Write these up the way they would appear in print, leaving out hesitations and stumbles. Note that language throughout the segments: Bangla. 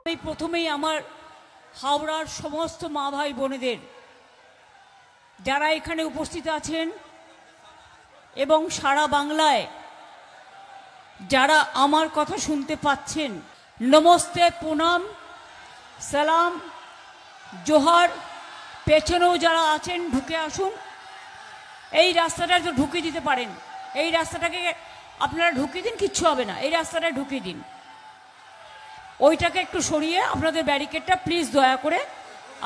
আমি প্রথমেই আমার হাওড়ার সমস্ত মা ভাই বোনেদের যারা এখানে উপস্থিত আছেন এবং সারা বাংলায় যারা আমার কথা শুনতে পাচ্ছেন, নমস্তে, প্রণাম, সালাম, জোহার। পেছনেও যারা আছেন ঢুকে আসুন। এই রাস্তাটা তো ঢুকিয়ে দিতে পারেন, এই রাস্তাটাকে আপনারা ঢুকিয়ে দিন, কিচ্ছু হবে না, এই রাস্তাটা ঢুকিয়ে দিন। ওইটাকে একটু সরিয়ে আপনাদের ব্যারিকেডটা প্লিজ দয়া করে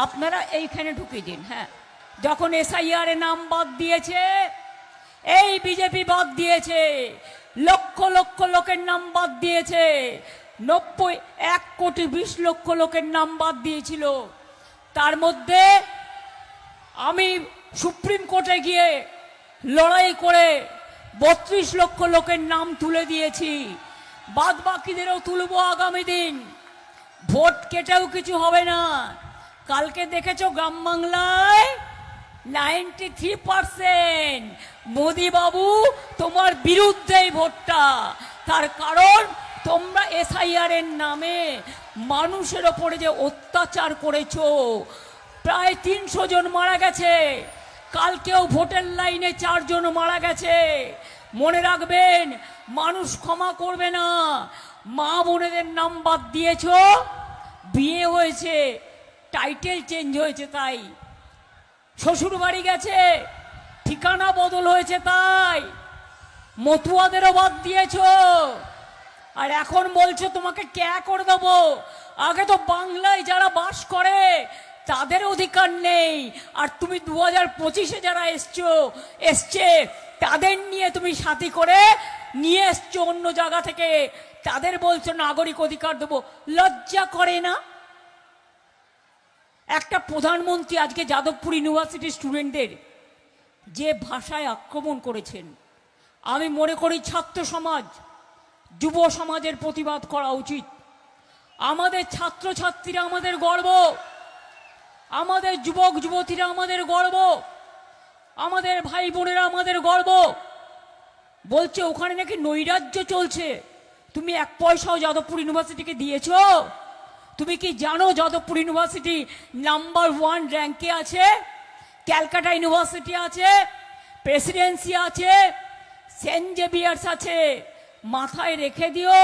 আপনারা এইখানে ঢুকিয়ে দিন। হ্যাঁ, যখন এসআইআর এর নাম বাদ দিয়েছে, এই বিজেপি বাদ দিয়েছে, লক্ষ লক্ষ লোকের নাম বাদ দিয়েছে, 1,20,00,000 লোকের নাম বাদ দিয়েছিল। তার মধ্যে আমি সুপ্রিম কোর্টে গিয়ে লড়াই করে 32 লক্ষ লোকের নাম তুলে দিয়েছি। বাদ বাকিদেরও তুলবো আগামী দিন। ভোট কেটেও কিছু হবে না। কালকে দেখেছো গ্রাম বাংলায় 93% মোদি বাবু তোমার বিরুদ্ধেই ভোটটা। তার কারণ তোমরা এসআইআর এর নামে মানুষের ওপরে যে অত্যাচার করেছো। প্রায় 300 জন মারা গেছে, কালকেও ভোটের লাইনে 4 জন মারা গেছে। মনে রাখবেন, মানুষ ক্ষমা করবে না। মা বোনেদের নাম বাদ দিয়েছ, বিয়ে হয়েছে, টাইটেল চেঞ্জ হয়েছে তাই, শ্বশুর বাড়ি গেছে, ঠিকানা বদল হয়েছে তাই, মতুয়াদেরও বাদ দিয়েছ। আর এখন বলছো তোমাকে ক্যা করে দেবো। আগে তো বাংলায় যারা বাস করে তাদের অধিকার নেই, আর তুমি 2025-এ যারা এসছে তাদের নিয়ে তুমি সাথী করে নিয়ে এসছো অন্য জায়গা থেকে, তাদের বলছো নাগরিক অধিকার দেবো। লজ্জা করে না? একটা প্রধানমন্ত্রী আজকে যাদবপুর ইউনিভার্সিটির স্টুডেন্টদের যে ভাষায় আক্রমণ করেছেন, আমি মনে করি ছাত্র সমাজ, যুব সমাজের প্রতিবাদ করা উচিত। আমাদের ছাত্রছাত্রীরা আমাদের গর্ব, আমাদের যুবক যুবতীরা আমাদের গর্ব, আমাদের ভাই বোনেরা আমাদের গর্ব। বলছে ওখানে নাকি নৈরাজ্য চলছে। তুমি 1 পয়সাও যাদবপুর ইউনিভার্সিটিকে দিয়েছো? তুমি কি জানো যাদবপুর ইউনিভার্সিটি নাম্বার 1 র্যাঙ্কে আছে? ক্যালকাটা ইউনিভার্সিটি আছে, প্রেসিডেন্সি আছে, সেন্ট জেভিয়ার্স আছে। মাথায় রেখে দিও।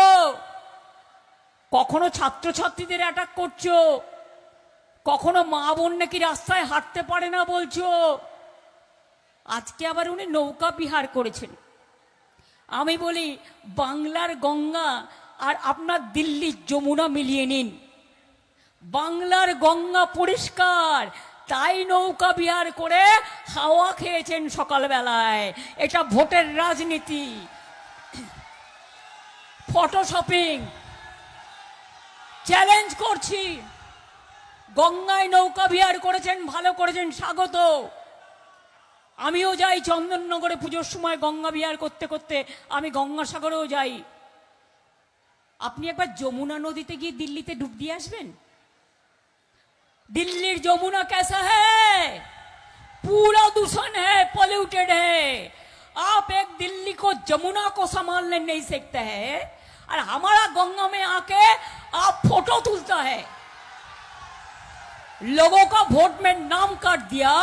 কখনো ছাত্রছাত্রীদের অ্যাটাক করছো, কখনো মা বোন নাকি রাস্তায় হাঁটতে পারে না বলছো। আজকে আবার উনি নৌকা বিহার করেছেন। আমি বলি, বাংলার গঙ্গা আর আপনার দিল্লির যমুনা মিলিয়ে নিন। বাংলার গঙ্গা পরিষ্কার, তাই নৌকা বিহার করে হাওয়া খেয়েছেন সকালবেলায়। এটা ভোটের রাজনীতি, ফটোশপিং। চ্যালেঞ্জ করছি, গঙ্গায় নৌকা বিহার করেছেন, ভালো করেছেন, স্বাগত। আমিও যাই চন্দননগরে পুজোর সময় গঙ্গা বিহার করতে করতে, আমি গঙ্গাসাগরেও যাই। আপনি একবার যমুনা নদীতে গিয়ে দিল্লিতে ডুব দিয়ে আসবেন। দিল্লির যমুনা कैसा है? पूरा दूषण है, पॉल्यूटेड है। आप एक दिल्ली को जमुना को संभालने नहीं सकते हैं, और हमारा गंगा में आके आप फोटो तुलता है। लोगों का वोट में नाम काट दिया,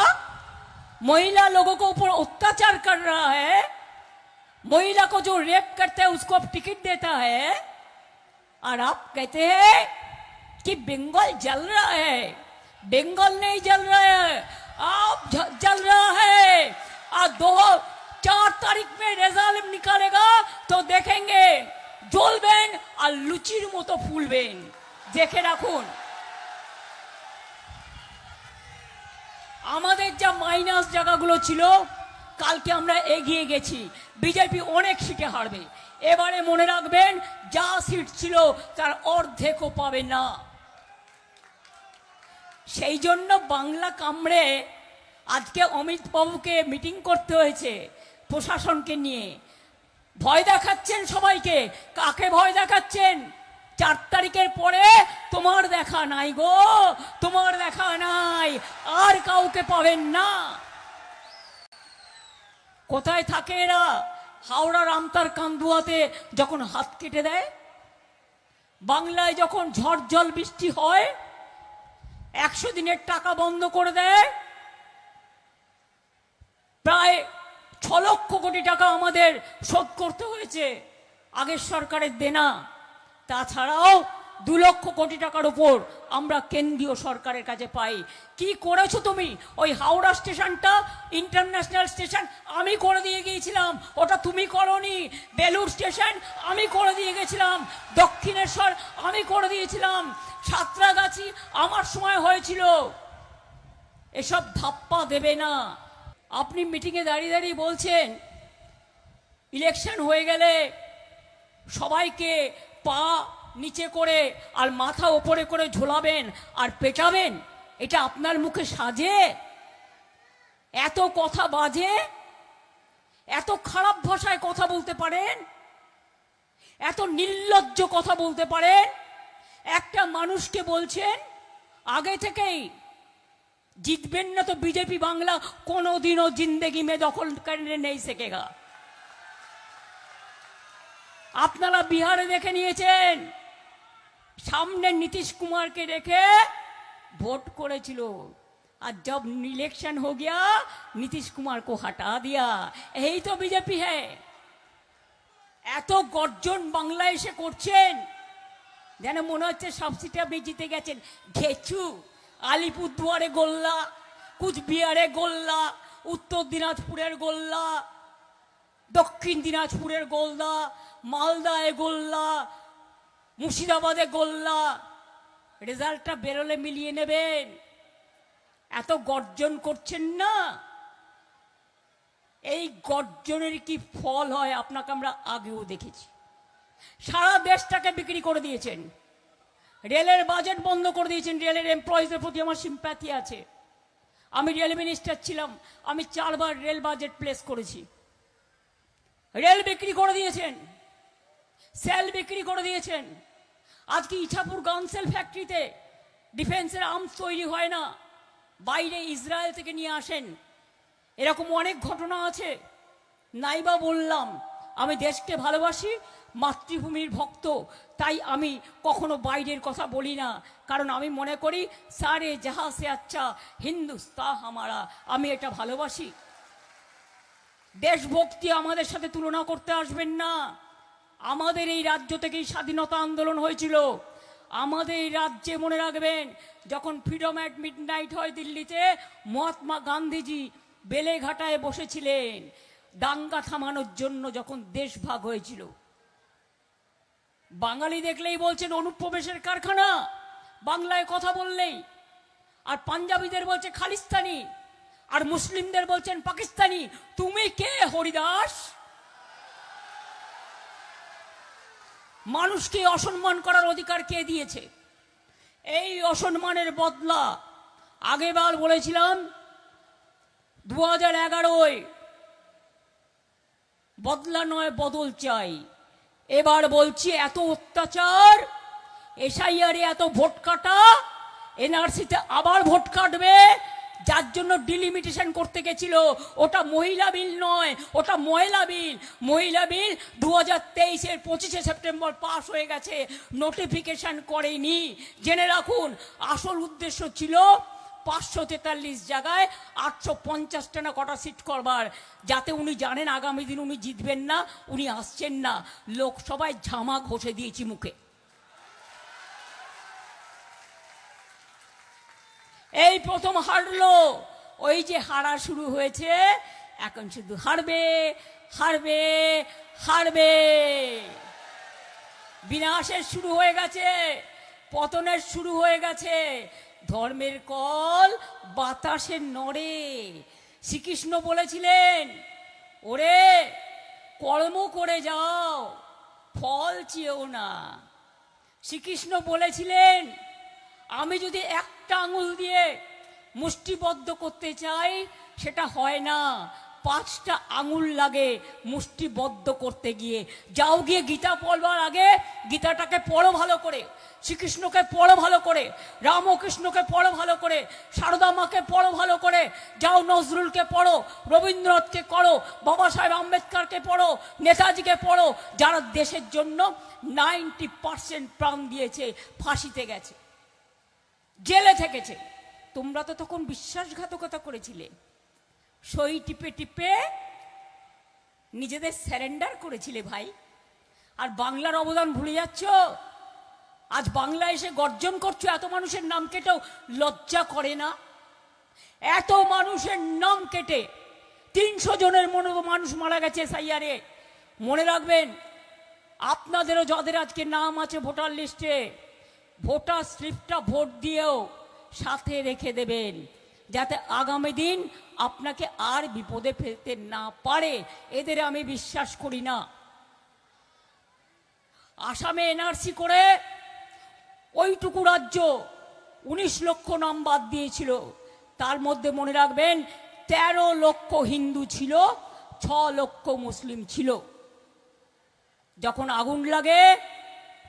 महिला लोगों को ऊपर अत्याचार कर रहा है, महिला को जो रेप करता है उसको अब टिकट देता है, और आप कहते हैं कि बंगाल जल रहा है। बंगाल नहीं जल रहा है, आप जल रहा है। और 4 तारीख में रिजल्ट निकालेगा तो देखेंगे, জ্বলবেন আর লুচির মতো ফুলবেন। দেখে রাখুন। আমাদের যা মাইনাস জায়গাগুলো ছিল, কালকে আমরা এগিয়ে গেছি। বিজেপি অনেক সিটে হারবে এবারে, মনে রাখবেন, যা সিট ছিল তার অর্ধেকও পাবে না। সেই জন্য বাংলা কামড়ে আজকে অমিত বাবুকে মিটিং করতে হয়েছে প্রশাসনকে নিয়ে। ভয় দেখাচ্ছেন সবাইকে। কাকে ভয় দেখাচ্ছেন? 4 তারিখের পরে তোমার দেখা নাই গো, তোমার দেখা নাই, আর কাউকে পাবেন না। কোথায় থাকে এরা? হাওড়া রামতার কান্দুয়াতে যখন হাত কেটে দেয়, বাংলায় যখন ঝড় জল বৃষ্টি হয় 100 দিনের টাকা বন্ধ করে দেয়, প্রায় 6 লক্ষ কোটি টাকা আমাদের শোধ করতে হয়েছে আগের সরকারের দেনা। তাছাড়াও 2 লক্ষ কোটি টাকার উপর আমরা কেন্দ্রীয় সরকারের কাছে পাই। কি করেছো তুমি? ওই হাওড়া স্টেশনটা ইন্টারন্যাশনাল স্টেশন আমি করে দিয়ে গিয়েছিলাম, ওটা তুমি করনি। বেলুড় স্টেশন আমি করে দিয়ে গেছিলাম, দক্ষিণেশ্বর আমি করে দিয়েছিলাম, সাঁতরাগাছি আমার সময় হয়েছিল। এসব ধাপ্পা দেবে না। আপনি মিটিংয়ে দাঁড়িয়ে দাঁড়িয়ে বলছেন ইলেকশন হয়ে গেলে সবাইকে পা নিচে করে আর মাথা ওপরে করে ঝোলাবেন আর পেটাবেন। এটা আপনার মুখে সাজে? এত কথা বাজে, এত খারাপ ভাষায় কথা বলতে পারেন, এত নির্লজ্জ কথা বলতে পারেন? একটা মানুষকে বলছেন আগে থেকেই জিতবেন না তো বিজেপি বাংলা কোনোদিনও জিন্দেগি মে দখল করনে নেই সকেগা। আপনারা বিহারে দেখে নিয়েছেন, সামনে नीतीश कुमार के রেখে ভোট করেছিল, আর जब इलेक्शन हो गया नीतीश कुमार को हटा दिया। यही तो बीजेपी है। এত গর্জন বাংলায় এসে করছেন যেন মনে হচ্ছে সব সিটে আপনি জিতে গেছেন। ঘেচু, আলিপুরদুয়ারে গোল্লা, কুচবিহারে গোল্লা, উত্তর দিনাজপুরের গোল্লা, দক্ষিণ দিনাজপুরের গোল্লা, মালদায় গোল্লা, মুর্শিদাবাদে গোল্লা। রেজাল্টটা বেরোলে মিলিয়ে নেবেন। এত গর্জন করছেন না, এই গর্জনের কি ফল হয় আপনাকে আমরা আগেও দেখেছি। সারা দেশটাকে বিক্রি করে দিয়েছেন, রেলের বাজেট বন্ধ করে দিয়েছেন। রেলের এমপ্লয়িজদের প্রতি আমার সিম্প্যাথি আছে। আমি রেল মিনিস্টার ছিলাম, আমি 4 বার রেল বাজেট প্লেস করেছি। রেল বিক্রি করে দিয়েছেন, সেল বিক্রি করে দিয়েছেন। আজকে ইছাপুর গানসেল ফ্যাক্টরিতে ডিফেন্সের আর্মস তৈরি হয় না, বাইরে ইসরায়েল থেকে নিয়ে আসেন। এরকম অনেক ঘটনা আছে। নাইবা বললাম আমি দেশকে ভালোবাসি, মাতৃভূমির ভক্ত, তাই আমি কখনো বাইরের কথা বলি না, কারণ আমি মনে করি সারে জাহা সে আচ্ছা হিন্দুস্তান হামারা। আমি এটা ভালোবাসি। দেশভক্তি আমাদের সাথে তুলনা করতে আসবেন না। আমাদের এই রাজ্য থেকেই স্বাধীনতা আন্দোলন হয়েছিল। আমাদের এই রাজ্যে মনে রাখবেন, যখন ফ্রিডম অ্যাট মিডনাইট হয় দিল্লিতে, মহাত্মা গান্ধীজি বেলেঘাটায় বসেছিলেন দাঙ্গা থামানোর জন্য, যখন দেশ ভাগ হয়েছিল। বাঙালি দেখলেই বলছেন অনুপ্রবেশের কারখানা, বাংলায় কথা বললেই। আর পাঞ্জাবিদের বলছে খালিস্তানি, আর মুসলিমদের বলছেন পাকিস্তানি। তুমি কে হরিদাস? মানুষকে অসম্মান করার অধিকার কে দিয়েছে? এই অসম্মানের বদলা আগেবার বলেছিলাম 2011-য় বদলা নয় বদল চাই। এবার বলছি এত অত্যাচার, এসআইআরে এত ভোট কাটা, এনআরসিতে আবার ভোট কাটবে, যার জন্য ডিলিমিটেশন করতে গেছিল। ওটা মহিলা বিল নয়, ওটা ময়লা বিল। মহিলা বিল 2023-এর 25শে সেপ্টেম্বর পাস হয়ে গেছে, নোটিফিকেশন করেনি। জেনে রাখুন, আসল উদ্দেশ্য ছিল 543 জায়গায় 850টা না কটা সিট করবার, যাতে উনি জানেন আগামী দিন উনি জিতবেন না, উনি আসছেন না। লোকসভায় ঝামা ঘষে দিয়েছি মুখে। এই প্রথম হারলো, ওই যে হারা শুরু হয়েছে, এখন শুধু হারবে হারবে হারবে। বিনাশের শুরু হয়ে গেছে, পতনের শুরু হয়ে গেছে। ধর্মের কল বাতাসে নড়ে। শ্রীকৃষ্ণ বলেছিলেন, ওরে কর্ম করে যাও, ফল চেয়েও না। শ্রীকৃষ্ণ বলেছিলেন, আমি যদি একটা আঙুল দিয়ে মুষ্টিবদ্ধ করতে চাই সেটা হয় না, 5টা আঙুল লাগে মুষ্টিবদ্ধ করতে গিয়ে। যাও গিয়ে গীতা পড়বার আগে গীতাটাকে পড়ো ভালো করে, শ্রীকৃষ্ণকে পড়ো ভালো করে, রামকৃষ্ণকে পড়ো ভালো করে, সারদা মাকে পড়ো ভালো করে, যাও নজরুলকে পড়ো, রবীন্দ্রনাথকে করো, বাবা সাহেব আম্বেদকরকে পড়ো, নেতাজিকে পড়ো, যারা দেশের জন্য 90% প্রাণ দিয়েছে, ফাঁসিতে গেছে, জেলে থেকেছে। তোমরা তো তখন বিশ্বাসঘাতকতা করেছিলে, সই টিপে টিপে নিজেদের স্যারেন্ডার করেছিলে ভাই। আর বাংলার অবদান ভুলে যাচ্ছ। আজ বাংলা এসে গর্জন করছো, এত মানুষের নাম কেটেও লজ্জা করে না? এত মানুষের নাম কেটে 300 জনের মানুষ মারা গেছে সাইয়ারে। মনে রাখবেন, আপনাদেরও যাদের আজকে নাম আছে ভোটার লিস্টে, ভোটার স্লিপটা ভোট দিয়েও সাথে রেখে দেবেন, যাতে আগামী দিন আপনাকে আর বিপদে ফেলতে না পারে। এদের আমি বিশ্বাস করি না। আসামে এনআরসি করে ওইটুকু রাজ্য 19 লক্ষ নাম বাদ দিয়েছিল। তার মধ্যে মনে রাখবেন 13 লক্ষ হিন্দু ছিল, 6 লক্ষ মুসলিম ছিল। যখন আগুন লাগে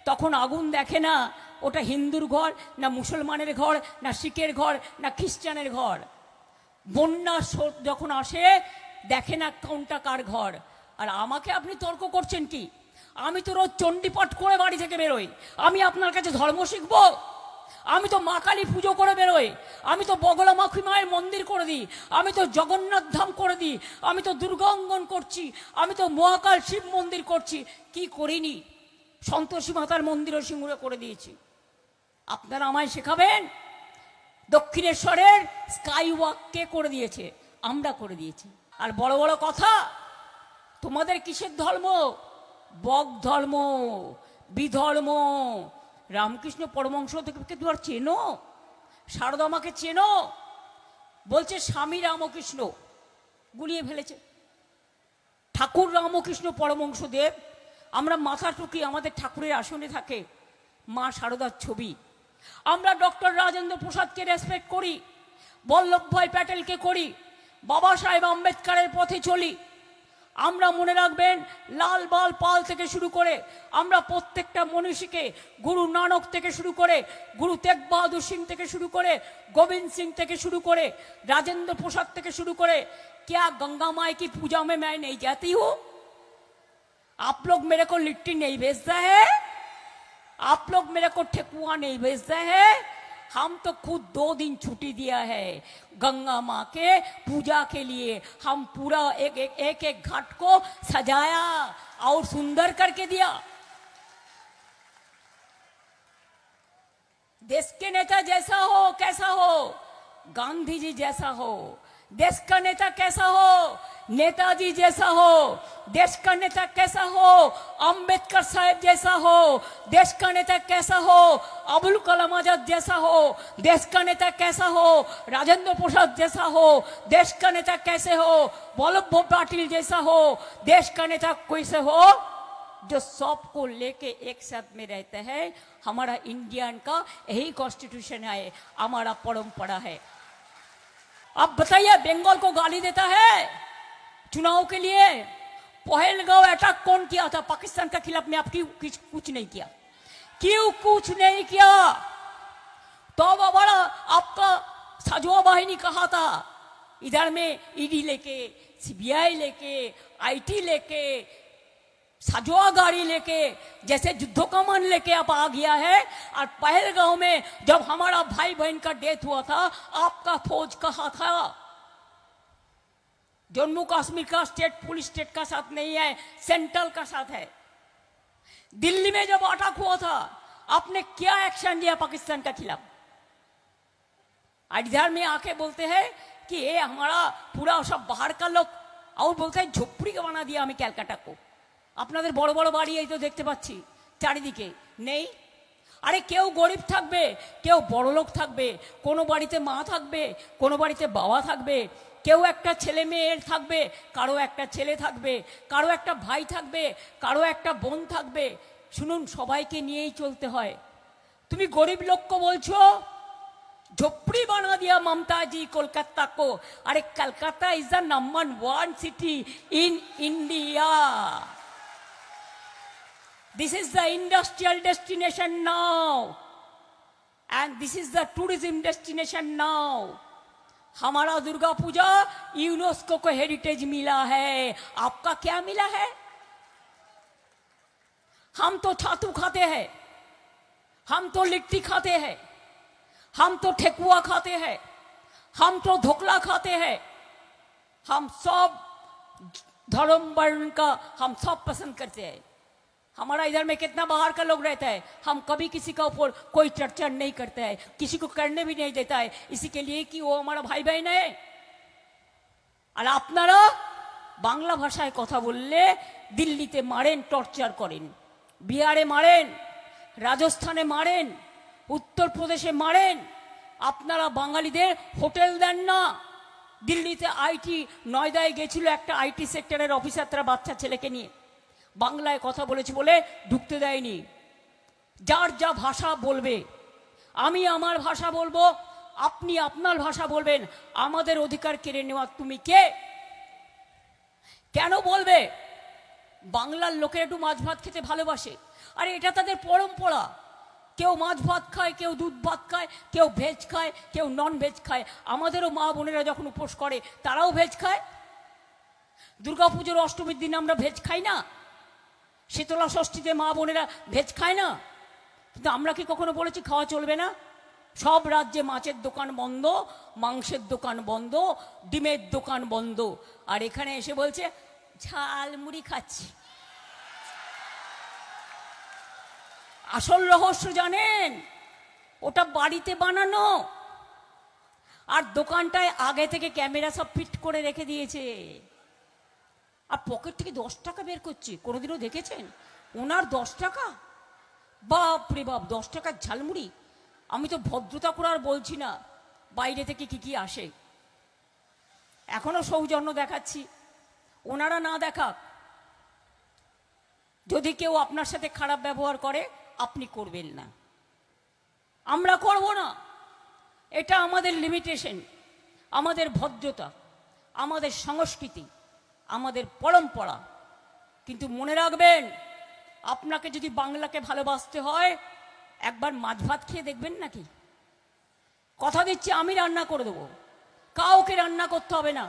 তখন আগুন দেখে না ওটা হিন্দুর ঘর না মুসলমানের ঘর না শিখের ঘর না খ্রিস্টানের ঘর। বন্যা যখন আসে দেখে না কোনটা কার ঘর। আর আমাকে আপনি তর্ক করছেন কি? আমি তো রোজ চণ্ডীপাঠ করে বাড়ি থেকে বেরোই, আমি আপনার কাছে ধর্ম শিখবো? আমি তো মা কালী পুজো করে বেরোই, আমি তো বগলা মাখি মায়ের মন্দির করে দিই, আমি তো জগন্নাথ ধাম করে দিই, আমি তো দুর্গা অঙ্গন করছি, আমি তো মহাকাল শিব মন্দির করছি। কি করিনি? সন্তোষী মাতার মন্দিরও সিঙ্গুরে করে দিয়েছি। আপনারা আমায় শেখাবেন? দক্ষিণেশ্বরের স্কাই ওয়াক কে করে দিয়েছে? আমরা করে দিয়েছি। আর বড় বড় কথা, তোমাদের কিসের ধর্ম? বক ধর্ম, বিধর্ম। রামকৃষ্ণ পরমহংসকে তো আর চেনো? সারদা মাকে চেনো? বলছে স্বামী রামকৃষ্ণ, গুলিয়ে ফেলেছে। ঠাকুর রামকৃষ্ণ পরমহংসদেব, আমরা মাথা টুকি আমাদের ঠাকুরের আসনে থাকে মা সারদার ছবি। আমরা ডক্টর রাজেন্দ্র প্রসাদকে রেসপেক্ট করি, বল্লভভাই প্যাটেলকে করি, বাবা সাহেব আম্বেদকরের পথে চলি। আমরা মনে রাখবেন, লাল বাল পাল থেকে শুরু করে আমরা প্রত্যেকটা মনীষীকে, গুরু নানক থেকে শুরু করে, গুরু তেগ বাহাদুর সিং থেকে শুরু করে, गोविंद सिंह থেকে শুরু করে, राजेंद्र प्रसाद থেকে শুরু করে, क्या गंगा माई की पूजा में मैं नहीं जाती हूँ? आप लोग मेरे को लिट्टी नहीं भेजता है, आप लोग मेरे को ठेकुआ नहीं भेजते हैं। हम तो खुद 2 दिन छुट्टी दिया है गंगा माँ के पूजा के लिए। हम पूरा एक घाट को सजाया और सुंदर करके दिया। देश के नेता जैसा हो, कैसा हो, गांधी जी जैसा हो। देश का नेता कैसा हो? नेताजी जैसा हो। देश का नेता कैसा हो? अंबेडकर साहब जैसा हो। देश का नेता कैसा हो? अबुल कलाम आजाद जैसा हो। देश का नेता कैसा हो? राजेंद्र प्रसाद जैसा हो। देश का नेता कैसे हो? वल्लभ भाई पाटिल जैसा हो। देश का नेता कैसे हो? जो सबको लेके एक साथ में रहते हैं। हमारा इंडियन का यही कॉन्स्टिट्यूशन है, हमारा परंपरा है। अब बताइए, बंगाल को गाली देता है चुनाव के लिए? पहलगांव अटैक कौन किया था पाकिस्तान के खिलाफ में? आप क्यों कुछ नहीं किया? क्यों कुछ नहीं किया? तो बड़ा आपका साजुआ बाहिनी कहा था, इधर में ईडी लेके, सीबीआई लेके, आईटी लेके, साजुआ गाड़ी लेके, जैसे युद्धों का मन लेके आप आ गया है। और पहलगांव में जब हमारा भाई बहन का डेथ हुआ था, आपका फौज कहा था? जम्मू कश्मीर का स्टेट पुलिस स्टेट का साथ नहीं है, सेंट्रल का साथ है। दिल्ली में जब अटैक हुआ था, आपने क्या एक्शन लिया पाकिस्तान के खिलाफ? इधर में आके बोलते हैं कि ये हमारा पूरा सब बाहर का लोग, और बोलते हैं झोपड़ी का बना दिया हमें कैलकाटा को। আপনাদের বড় বড় বাড়ি এই তো দেখতে পাচ্ছি চারিদিকে নেই। আরে কেউ গরিব থাকবে, কেউ বড় লোক থাকবে, কোনো বাড়িতে মা থাকবে, কোনো বাড়িতে বাবা থাকবে, কেউ একটা ছেলে মেয়ের থাকবে, কারো একটা ছেলে থাকবে, কারো একটা ভাই থাকবে, কারো একটা বোন থাকবে। শুনুন, সবাইকে নিয়েই চলতে হয়। তুমি গরিব লোককে বলছো झोपड़ी बना दिया ममता जी कोलकाता को। अरे Calcutta is the number 1 city in India. This is the industrial destination now and this is the tourism destination now. हमारा दुर्गा पूजा यूनेस्को को हेरिटेज मिला है, आपका क्या मिला है? हम तो छातू खाते हैं, हम तो लिट्टी खाते हैं, हम तो ठेकुआ खाते हैं, हम तो ढोकला खाते हैं। हम सब धर्म वर्ण का हम सब पसंद करते हैं। हमारा इधर में कितना बाहर का लोग रहता है, हम कभी किसी का ऊपर कोई चर्चा नहीं करता है, किसी को करने भी नहीं देता है, इसी के लिए कि वो हमारा भाई बहन है। আর আপনারা বাংলা ভাষায় কথা বললে দিল্লিতে মারেন, টর্চার করেন, বিহারে মারেন, রাজস্থানে মারেন, উত্তরপ্রদেশে মারেন। আপনারা বাঙালিদের হোটেল দেন না। দিল্লিতে আইটি নয়দায় গেছিল একটা আইটি সেক্টরের অফিসার, তারা বাচ্চা ছেলেকে নিয়ে বাংলায় কথা বলেছে বলে ঢুকতে দেয়নি। যার যা ভাষা বলবে, আমি আমার ভাষা বলবো, আপনি আপনার ভাষা বলবেন। আমাদের অধিকার কেড়ে নেওয়া তুমি কে? কেন বলবে? বাংলার লোকের একটু মাছ ভাত খেতে ভালোবাসে, আরে এটা তাদের পরম্পরা। কেউ মাছ ভাত খায়, কেউ দুধ ভাত খায়, কেউ ভেজ খায়, কেউ নন ভেজ খায়। আমাদেরও মা বোনেরা যখন উপোস করে তারাও ভেজ খায়। দুর্গাপুজোর অষ্টমীর দিন আমরা ভেজ খাই না, শীতলা ষষ্ঠীতে মা বোনেরা ভেজ খায় না, কিন্তু আমরা কি কখনো বলেছি খাওয়া চলবে না? সব রাজ্যে মাছের দোকান বন্ধ, মাংসের দোকান বন্ধ, ডিমের দোকান বন্ধ, আর এখানে এসে বলছে ঝালমুড়ি খাচ্ছি। আসল রহস্য জানেন? ওটা বাড়িতে বানানো, আর দোকানটায় আগে থেকে ক্যামেরা সব ফিট করে রেখে দিয়েছে, আর পকেট থেকে 10 টাকা বের করছে। কোনোদিনও দেখেছেন ওনার 10 টাকা? বাপ রে বাপ, 10 টাকার ঝালমুড়ি। আমি তো ভদ্রতা করে আর বলছি না, বাইরে থেকে কি কি আসে। এখনো সৌজন্য দেখাচ্ছি, ওনারা না দেখাক। যদি কেউ আপনার সাথে খারাপ ব্যবহার করে আপনি করবেন না, আমরা করব না। এটা আমাদের লিমিটেশন, আমাদের ভদ্রতা, আমাদের সংস্কৃতি, আমাদের পরম্পরা। কিন্তু মনে রাখবেন, আপনাকে যদি বাংলাকে ভালোবাসতে হয় একবার মাছ ভাত খেয়ে দেখবেন নাকি? কথা দিচ্ছি আমি রান্না করে দেবো, কাউকে রান্না করতে হবে না,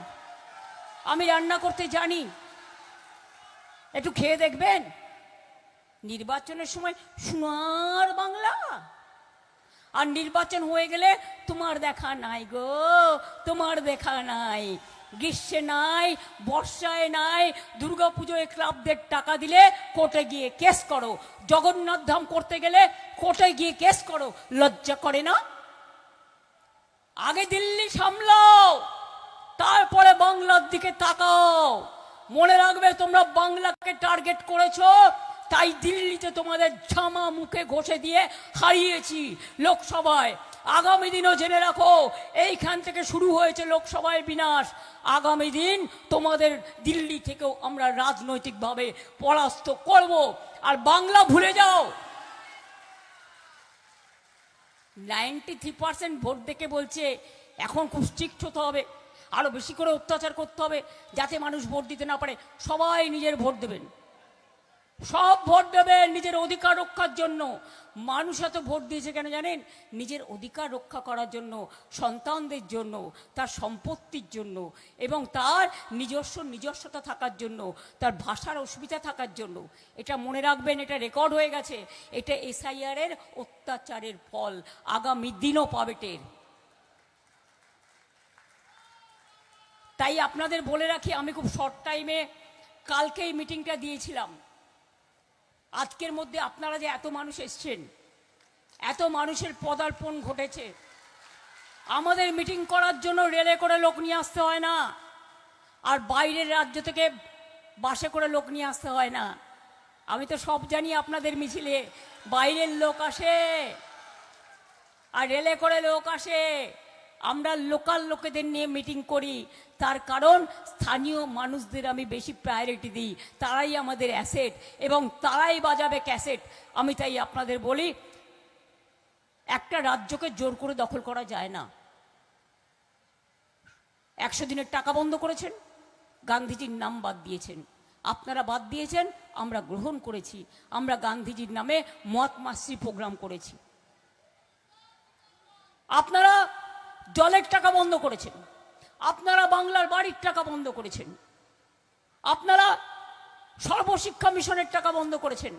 আমি রান্না করতে জানি। একটু খেয়ে দেখবেন। নির্বাচনের সময় সোনার বাংলা, আর নির্বাচন হয়ে গেলে তোমার দেখা নাই গো, তোমার দেখা নাই। গ্রীষ্মে নাই, বর্ষায় নাই, দুর্গাপুজোয় ক্লাবদের টাকা দিলে কোর্টে গিয়ে কেস করো, জগন্নাথ ধাম করতে গেলে কোর্টে গিয়ে কেস করো। লজ্জা করে না? আগে দিল্লি সামলাও, তারপরে বাংলার দিকে তাকাও। মনে রাখবে, তোমরা বাংলাকে টার্গেট করেছো, তাই দিল্লিতে তোমাদের ঝামা মুখে ঘষে দিয়ে হারিয়েছি লোকসভায়। আগামী দিনও জেনে রাখো, এইখান থেকে শুরু হয়েছে লোকসভায় বিনাশ। আগামী দিন তোমাদের দিল্লি থেকেও আমরা রাজনৈতিকভাবে পরাস্ত করব। আর বাংলা ভুলে যাও। 93% ভোট দেখে বলছে এখন খুব স্ট্রিক্ট হতে হবে, আরো বেশি করে অত্যাচার করতে হবে যাতে মানুষ ভোট দিতে না পারে। সবাই নিজের ভোট দেবেন, সব ভোট দেবেন নিজের অধিকার রক্ষার জন্য। মানুষ এত ভোট দিয়েছে কেন জানেন? নিজের অধিকার রক্ষা করার জন্য, সন্তানদের জন্য, তার সম্পত্তির জন্য, এবং তার নিজস্বতা থাকার জন্য, তার ভাষার অসুবিধা থাকার জন্য। এটা মনে রাখবেন, এটা রেকর্ড হয়ে গেছে। এটা এসআইআর এর অত্যাচারের ফল, আগামী দিনও পাবে টের। তাই আপনাদের বলে রাখি, আমি খুব শর্ট টাইমে কালকেই মিটিংটা দিয়েছিলাম। আজকের মধ্যে আপনারা যে এত মানুষ এসছেন, এত মানুষের পদার্পণ ঘটেছে, আমাদের মিটিং করার জন্য রেলে করে লোক নিয়ে আসতে হয় না, আর বাইরের রাজ্য থেকে বাসে করে লোক নিয়ে আসতে হয় না। আমি তো সব জানি, আপনাদের মিছিলে বাইরের লোক আসে আর রেলে করে লোক আসে। আমরা লোকাল লোকেদের নিয়ে মিটিং করি, তার কারণ স্থানীয় মানুষদের আমি বেশি প্রায়োরিটি দিই। তারাই আমাদের অ্যাসেট এবং তারাই বাজাবে ক্যাসেট। আমি তাই আপনাদের বলি, একটা রাজ্যকে জোর করে দখল করা যায় না। 100 দিনের টাকা বন্ধ করেছেন, গান্ধীজির নাম বাদ দিয়েছেন, আপনারা বাদ দিয়েছেন, আমরা গ্রহণ করেছি। আমরা গান্ধীজির নামে মহাত্মাশ্রী প্রোগ্রাম করেছি। আপনারা জলের টাকা বন্ধ করেছেন, আপনারা বাংলার বাড়ির টাকা বন্ধ করেছেন, আপনারা সর্বশিক্ষা মিশনের টাকা বন্ধ করেছেন।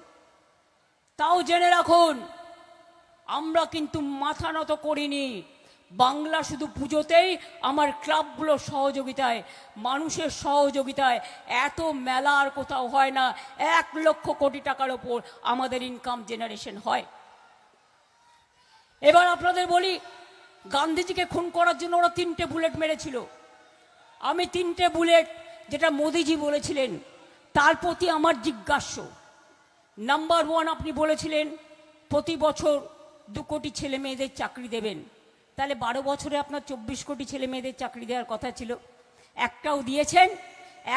তাও জেনে রাখুন, আমরা কিন্তু মাথা নত করিনি। বাংলা শুধু পুজোতেই আমার ক্লাবগুলোর সহযোগিতায়, মানুষের সহযোগিতায়, এত মেলা আর কোথাও হয় না। 1 লক্ষ কোটি টাকার ওপর আমাদের ইনকাম জেনারেশন হয়। এবার আপনাদের বলি, গান্ধীজিকে খুন করার জন্য ওরা 3টে বুলেট মেরেছিল। আমি 3টে বুলেট যেটা মোদিজি বলেছিলেন তার প্রতি আমার জিজ্ঞাস্য। নাম্বার 1, আপনি বলেছিলেন প্রতি বছর 2 কোটি ছেলে মেয়েদের চাকরি দেবেন। তাহলে 12 বছরে আপনার 24 কোটি ছেলে মেয়েদের চাকরি দেওয়ার কথা ছিল। একটাও দিয়েছেন?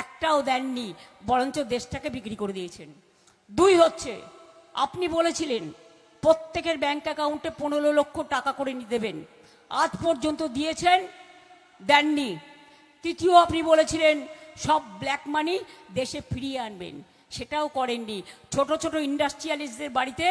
একটাও দেননি, বরঞ্চ দেশটাকে বিক্রি করে দিয়েছেন। 2 হচ্ছে, আপনি বলেছিলেন প্রত্যেকের ব্যাংক অ্যাকাউন্টে 15 লক্ষ টাকা করে নিয়ে দেবেন। আজ পর্যন্ত দিয়েছেন? দেননি। 3, আপনি বলেছিলেন সব ব্ল্যাক মানি দেশে ফিরিয়ে আনবেন, সেটাও করেননি। ছোট ছোট ইন্ডাস্ট্রিয়ালিস্টদের বাড়িতে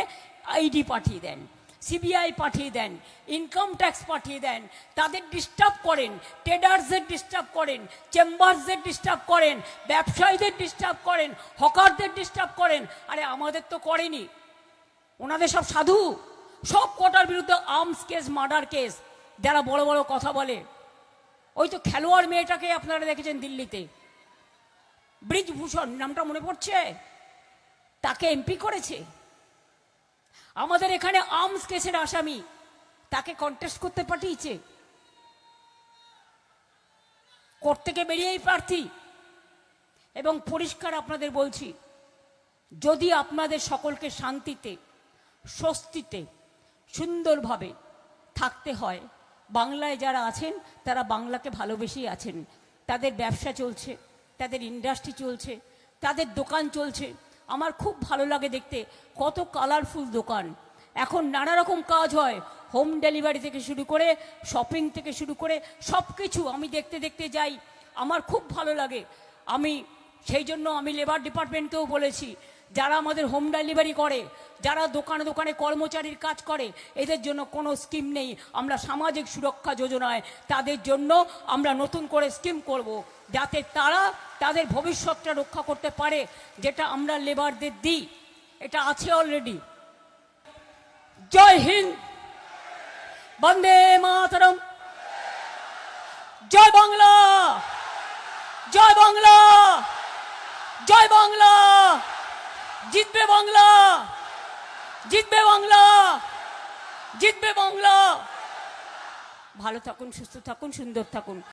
আইডি পাঠিয়ে দেন, সিবিআই পাঠিয়ে দেন, ইনকাম ট্যাক্স পাঠিয়ে দেন, তাদের ডিস্টার্ব করেন, ট্রেডার্সদের ডিস্টার্ব করেন, চেম্বার্সদের ডিস্টার্ব করেন, ব্যবসায়ীদের ডিস্টার্ব করেন, হকারদের ডিস্টার্ব করেন। আরে আমাদের তো করেনি, ওনাদের সব সাধু। সব কটার বিরুদ্ধে আর্মস কেস, মার্ডার কেস। যারা বড় বড় কথা বলে, ওই তো খেলোয়াড় মেয়েটাকে আপনারা দেখেছেন দিল্লিতে, ব্রিজভূষণ নামটা মনে পড়ছে, তাকে এমপি করেছে। আমাদের এখানে আর্মস কেসের আসামি, তাকে কন্টেস্ট করতে পাঠিয়েছে, কোর্ট থেকে বেরিয়েই প্রার্থী। এবং পরিষ্কার আপনাদের বলছি, যদি আপনাদের সকলকে শান্তিতে, স্বস্তিতে, সুন্দরভাবে থাকতে হয়, বাংলায় যারা আছেন তারা বাংলাকে ভালোবেসেই আছেন। তাদের ব্যবসা চলছে, তাদের ইন্ডাস্ট্রি চলছে, তাদের দোকান চলছে। আমার খুব ভালো লাগে দেখতে, কত কালারফুল দোকান। এখন নানা রকম কাজ হয়, হোম ডেলিভারি থেকে শুরু করে, শপিং থেকে শুরু করে সব কিছু আমি দেখতে দেখতে যাই, আমার খুব ভালো লাগে। আমি সেই জন্য আমি লেবার ডিপার্টমেন্টকেও বলেছি, যারা আমাদের হোম ডেলিভারি করে, যারা দোকানে দোকানে কর্মচারীর কাজ করে, এদের জন্য কোনো স্কিম নেই। আমরা সামাজিক সুরক্ষা যোজনায় তাদের জন্য আমরা নতুন করে স্কিম করব, যাতে তারা তাদের ভবিষ্যৎটা রক্ষা করতে পারে, যেটা আমরা লেবারদের দিই। এটা আছে অলরেডি। জয় হিন্দ, বন্দে মাতরম, জয় বাংলা, জয় বাংলা, জয় বাংলা। জিতবে বাংলা, জিতবে বাংলা, জিতবে বাংলা। ভালো থাকুন, সুস্থ থাকুন, সুন্দর থাকুন।